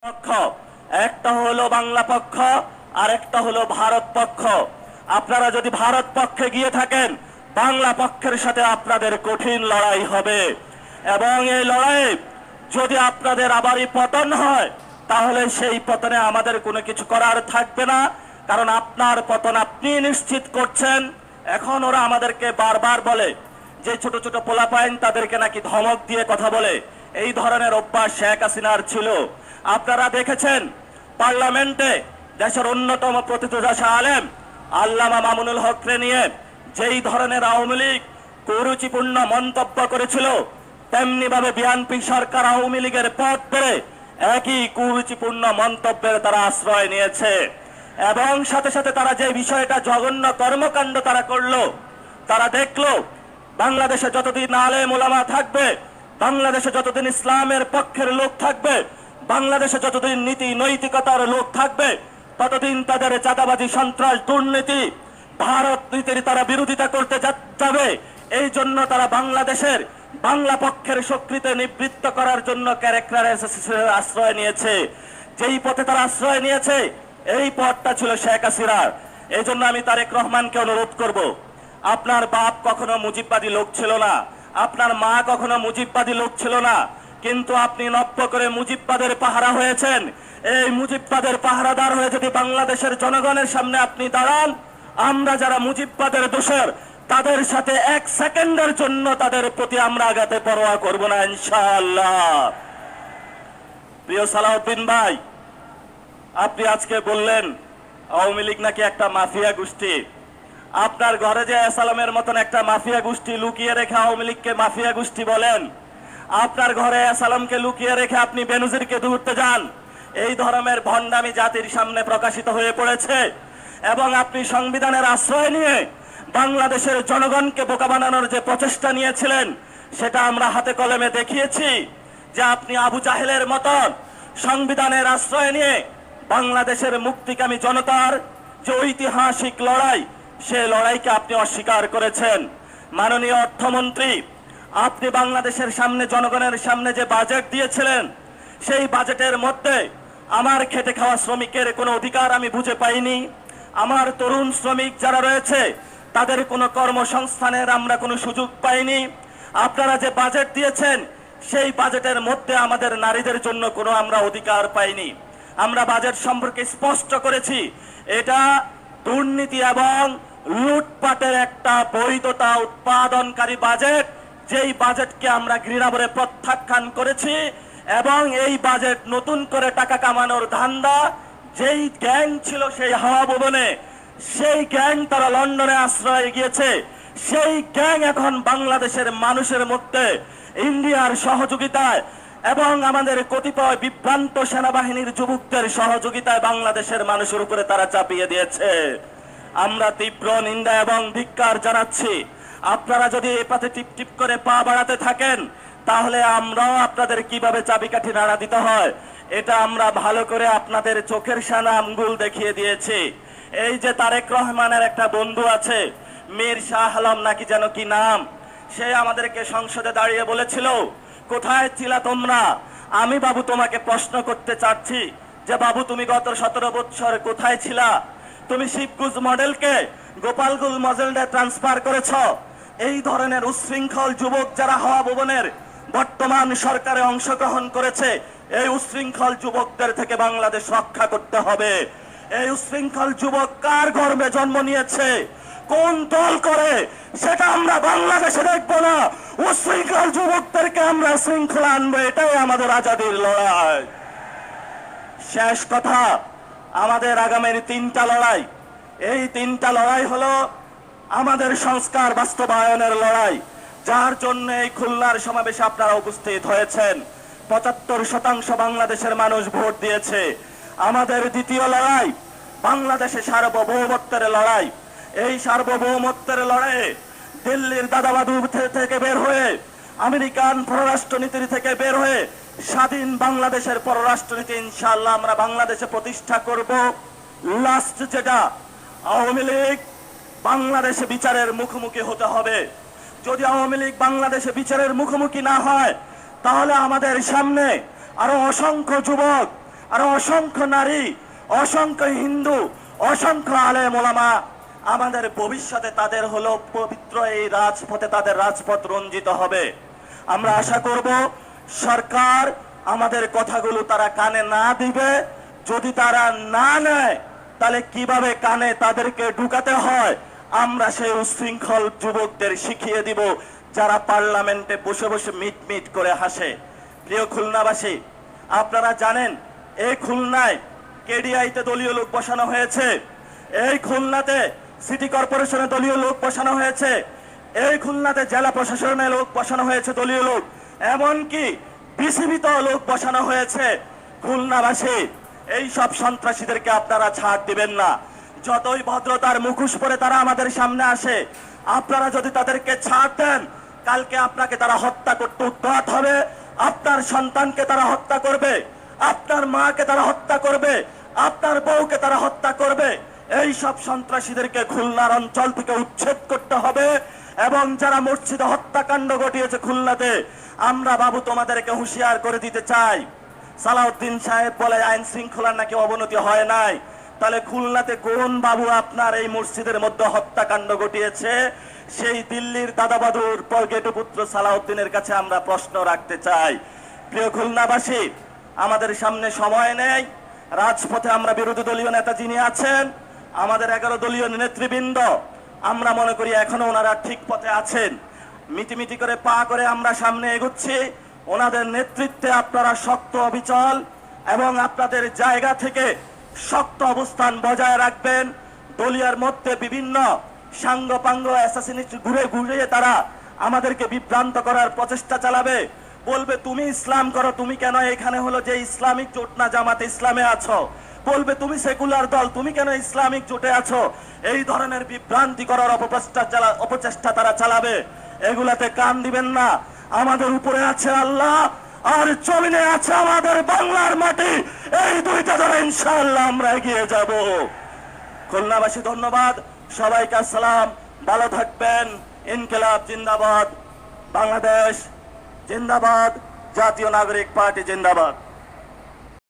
পক্ষ, একটা হলো বাংলা পক্ষ আর একটা হলো ভারত পক্ষ। আপনারা যদি ভারত পক্ষে গিয়ে থাকেন, বাংলা পক্ষের সাথে আপনাদের কঠিন লড়াই হবে এবং এই লড়াই যদি আপনাদের আবারই পতন হয়, তাহলে সেই পতনে আমাদের কোনো কিছু করার থাকবে না, কারণ আপনার পতন আপনি নিশ্চিত করছেন। এখন ওরা আমাদেরকে বারবার বলে যে ছোট ছোট পোলাপাইন তাদেরকে নাকি ধমক দিয়ে কথা বলে, এই ধরনের অভ্যাস শেখ হাসিনার ছিল। আপনারা দেখেছেন পার্লামেন্টে দেশের অন্যতম প্রথিতযশা আলেম আল্লামা মামুনুল হককে নিয়ে যেই ধরনের আওয়ামী লীগ কুরুচিপূর্ণ মন্তব্য করেছিল, তেমনি ভাবে বিএনপি সরকার আওয়ামী লীগের পথ ধরে একই কুরুচিপূর্ণ মন্তব্যের তারা আশ্রয় নিয়েছে এবং সাথে সাথে তারা যে বিষয়টা জঘন্য কর্মকাণ্ড তারা করলো, তারা দেখলো বাংলাদেশে যতদিন আলেম ওলামা থাকবে, বাংলাদেশে যতদিন ইসলামের পক্ষের লোক থাকবে, বাংলাদেশে যতদিন নীতি নৈতিকতার লোক থাকবে, ততদিন তাদের চাঁদাবাজি, সন্ত্রাস, দুর্নীতি, ভারত নীতির তারা বিরোধিতা করতে যাবে। এই জন্য তারা বাংলাদেশের বাংলা পক্ষের শক্তিতে নিবৃত্ত করার জন্য ক্যারেক্টারের আশ্রয় নিয়েছে। যেই পথে তারা আশ্রয় নিয়েছে, এই পথটা ছিল শেখ হাসিনার। এই জন্য আমি তারেক রহমানকে অনুরোধ করব, আপনার বাপ কখনো মুজিববাদী লোক ছিল না, আপনার মা কখনো মুজিববাদী লোক ছিল না, কিন্তু আপনি নব্য করে মুজিববাদের পাহারা হয়েছেন। এই মুজিববাদের পাহারাদার হয়ে যদি বাংলাদেশের জনগণের সামনে আপনি দাঁড়ান, আমরা যারা মুজিববাদের দোষর তাদের সাথে এক সেকেন্ডের জন্য তাদের প্রতি আমরা আঘাতে পরোয়া করব না, ইনশাআল্লাহ। প্রিয় সালাউদ্দিন ভাই, আপনি আজকে বললেন আওয়ামী লীগ নাকি একটা মাফিয়া গোষ্ঠী। আপনার ঘরে যে আসালামের মতন একটা মাফিয়া গোষ্ঠী লুকিয়ে রেখে আওয়ামী লীগকে মাফিয়া গোষ্ঠী বলেন, আপনার ঘরে আসালামকে লুকিয়ে রেখে আপনি বেনজিরকে ধরতে যান, এই ধরনের ভণ্ডামি জাতির সামনে প্রকাশিত হয়ে পড়েছে এবং আপনি সংবিধানের আশ্রয় নিয়ে বাংলাদেশের জনগণকে বোকা বানানোর যে প্রচেষ্টা নিয়েছিলেন, সেটা আমরা হাতে কলমে দেখিয়েছি যে আপনি আবু জাহেলের মতন সংবিধানের আশ্রয় নিয়ে বাংলাদেশের মুক্তিকামী জনতার যে ঐতিহাসিক লড়াই, সে লড়াইকে আপনি অস্বীকার করেছেন। মাননীয় অর্থমন্ত্রী, আপনি বাংলাদেশের সামনে, জনগণের সামনে যে বাজেট দিয়েছিলেন, সেই বাজেটের মধ্যে আমার খেটে খাওয়া শ্রমিকের কোনো অধিকার আমি বুঝে পাইনি। আমার তরুণ শ্রমিক যারা রয়েছে তাদের কোনো কর্মসংস্থানের আমরা কোনো সুযোগ পাইনি। আপনারা যে বাজেট দিয়েছেন, সেই বাজেটের মধ্যে আমাদের নারীদের জন্য কোনো আমরা অধিকার পাইনি। আমরা বাজেট সম্পর্কে স্পষ্ট করেছি, এটা দুর্নীতি এবং লুটপাটের একটা বৈধতা উৎপাদনকারী বাজেট, যেই বাজেটকে আমরা ঘৃণাভরে প্রত্যাখ্যান করেছি এবং এই বাজেট নতুন করে টাকা কামানোর ধান্দা, যেই গ্যাং ছিল সেই হাওয়া ভবনে, সেই গ্যাং তারা লন্ডনে আশ্রয় গিয়েছে, সেই গ্যাং এখন বাংলাদেশের মানুষের মধ্যে ইন্ডিয়ার সহযোগিতায় এবং আমাদের কতিপয় বিভ্রান্ত সেনাবাহিনীর যুবকদের সহযোগিতায় বাংলাদেশের মানুষের উপরে তারা চাপিয়ে দিয়েছে। আমরা তীব্র নিন্দা এবং ধিক্কার জানাচ্ছি। আপনারা যদি এই পথে টিপ টিপ করে পা বাড়াতে থাকেন, তাহলে আমরাও আপনাদের কিভাবে চাবিকাঠি নাড়া দিতে হয় এটা আমরা ভালো করে আপনাদের চোখের সামনে আঙ্গুল দেখিয়ে দিয়েছি। এই যে তারেক রহমানের একটা বন্ধু আছে, মীর শাহ আলম নাকি যেন কি নাম, সে আমাদেরকে সংসদে দাঁড়িয়ে বলেছিল, কোথায় ছিলা তোমরা? আমি বাবু তোমাকে প্রশ্ন করতে চাচ্ছি যে বাবু, তুমি গত 17 বছর কোথায় ছিলা? তুমি শিবগুজ মডেলকে গোপালগুল মডেলে ট্রান্সফার করেছ। এই ধরনের উশৃঙ্খল যুবক যারা হাওয়া ভবনের বর্তমান সরকারে অংশগ্রহণ করেছে, এই উশৃঙ্খল যুবকদের থেকে বাংলাদেশ রক্ষা করতে হবে। এই উশৃঙ্খল যুবক কার গর্ভে জন্ম নিয়েছে, কোন দল করে, সেটা আমরা বাংলাদেশে দেখবো না। উশৃঙ্খল যুবকদেরকে আমরা শৃঙ্খলা আনবো, এটাই আমাদের আজাদির লড়াই। শেষ কথা, আমাদের আগামীর 3টা লড়াই, এই 3টা লড়াই হলো আমাদের সংস্কার বাস্তবায়নের লড়াই, যার জন্য এই খুলনার সমাবেশে আপনারা উপস্থিত হয়েছেন। 75% বাংলাদেশের মানুষ ভোট দিয়েছে। আমাদের দ্বিতীয় লড়াই বাংলাদেশে সার্বভৌমত্বের লড়াই। এই সার্বভৌমত্বের লড়াইয়ে দিল্লির দাদাবাদু থেকে বের হয়ে, আমেরিকান পররাষ্ট্রনীতি থেকে বের হয়ে স্বাধীন বাংলাদেশের পররাষ্ট্রনীতি ইনশাআল্লাহ আমরা বাংলাদেশে প্রতিষ্ঠা করব। লাস্ট যেটা, আওয়ামী লীগ বাংলাদেশে বিচারের মুখোমুখি হতে হবে। যদি আওয়ামী লীগ বাংলাদেশে বিচারের মুখোমুখি না হয়, তাহলে আমাদের সামনে আরো অসংখ্য যুবক আর অসংখ্য নারী, অসংখ্য হিন্দু, অসংখ্য আলেম ওলামা আমাদের ভবিষ্যতে তাদের হলো পবিত্র এই রাজপথে তাদের রাজপথ রঞ্জিত হবে। আমরা আশা করব সরকার আমাদের কথাগুলো তারা কানে না দিবে। যদি তারা না নেয় তাহলে কিভাবে কানে তাদেরকে ঢুকাতে হয় আমরা সেই উশৃঙ্খল যুবকদের শিখিয়ে দিব, যারা পার্লামেন্টে বসে বসে মিট মিট করে হাসে। প্রিয় খুলনাবাসী, আপনারা জানেন এই খুলনায় কেডিআইতে দলীয় লোক বসানো হয়েছে, এই খুলনাতে সিটি কর্পোরেশনে দলীয় লোক বসানো হয়েছে, এই খুলনাতে জেলা প্রশাসনে লোক বসানো হয়েছে দলীয় লোক, এমনকি বিসিবিত লোক বসানো হয়েছে। খুলনাবাসী, এই সব সন্ত্রাসীদেরকে আপনারা ছাড় দিবেন না। যতই ভদ্রতার মুখোশ পরে তারা আমাদের সামনে আসে, আপনারা যদি তাদেরকে ছাড় দেন, কালকে আপনাকে তারা হত্যা করতে উদ্যত হবে, আপনার সন্তানকে তারা হত্যা করবে, আপনার মাকে তারা হত্যা করবে, আপনার বউকে তারা হত্যা করবে। এই সব সন্ত্রাসীদেরকে খুলনার অঞ্চল থেকে উচ্ছেদ করতে হবে। এবং যারা মসজিদে হত্যাকাণ্ড ঘটিয়েছে খুলনাতে, আমরা বাবু তোমাদেরকে হুঁশিয়ার করে দিতে চাই। সালাউদ্দিন সাহেব বলে আইন শৃঙ্খলার নাকি অবনতি হয় নাই, তাহলে খুলনাতে কোন বাবু আপনার এই মসজিদের মধ্যে হত্যাকাণ্ড ঘটিয়েছে? সেই দিল্লির দাদাবাদুর গেটুপুত্র সালাউদ্দিনের কাছে আমরা প্রশ্ন রাখতে চাই। প্রিয় খুলনাবাসী, আমাদের সামনে সময় নেই। রাজপথে আমরা বিরোধী দলীয় নেতা যিনি আছেন, আমাদের 11 দলীয় নেতৃবৃন্দ, আমরা মনে করি এখনো ওনারা ঠিক পথে আছেন। মিটিমিটি করে পা করে আমরা সামনে এগুচ্ছি। ওনাদের নেতৃত্বে আপনারা শক্ত অবিচল এবং আপনাদের জায়গা থেকে শক্ত অবস্থান বজায় রাখবেন। দলীয়ের মধ্যে বিভিন্ন সাঙ্গপাঙ্গ অ্যাসাসিনিস্ট ঘুরে ঘুরে তারা আমাদেরকে বিভ্রান্ত করার প্রচেষ্টা চালাবে, বলবে তুমি ইসলাম করো, তুমি কেন এখানে হলো যে ইসলামিক জোট না জামাতে ইসলামে আছো, বলবে তুমি সেকুলার দল, তুমি কেন ইসলামিক জোটে আছো। এই ধরনের বিভ্রান্তি করার অপচেষ্টা তারা চালাবে। এগুলাতে কান দিবেন না। আমাদের উপরে আছে আল্লাহ, আর জমিনে আছে আমাদের বাংলার মাটি। এই দুইটা ধরে ইনশাআল্লাহ আমরা এগিয়ে যাব। খুলনাবাসী ধন্যবাদ, সবাইকে আসসালাম, ভালো থাকবেন। ইনকিলাব জিন্দাবাদ, বাংলাদেশ জিন্দাবাদ, জাতীয় নাগরিক পার্টি জিন্দাবাদ।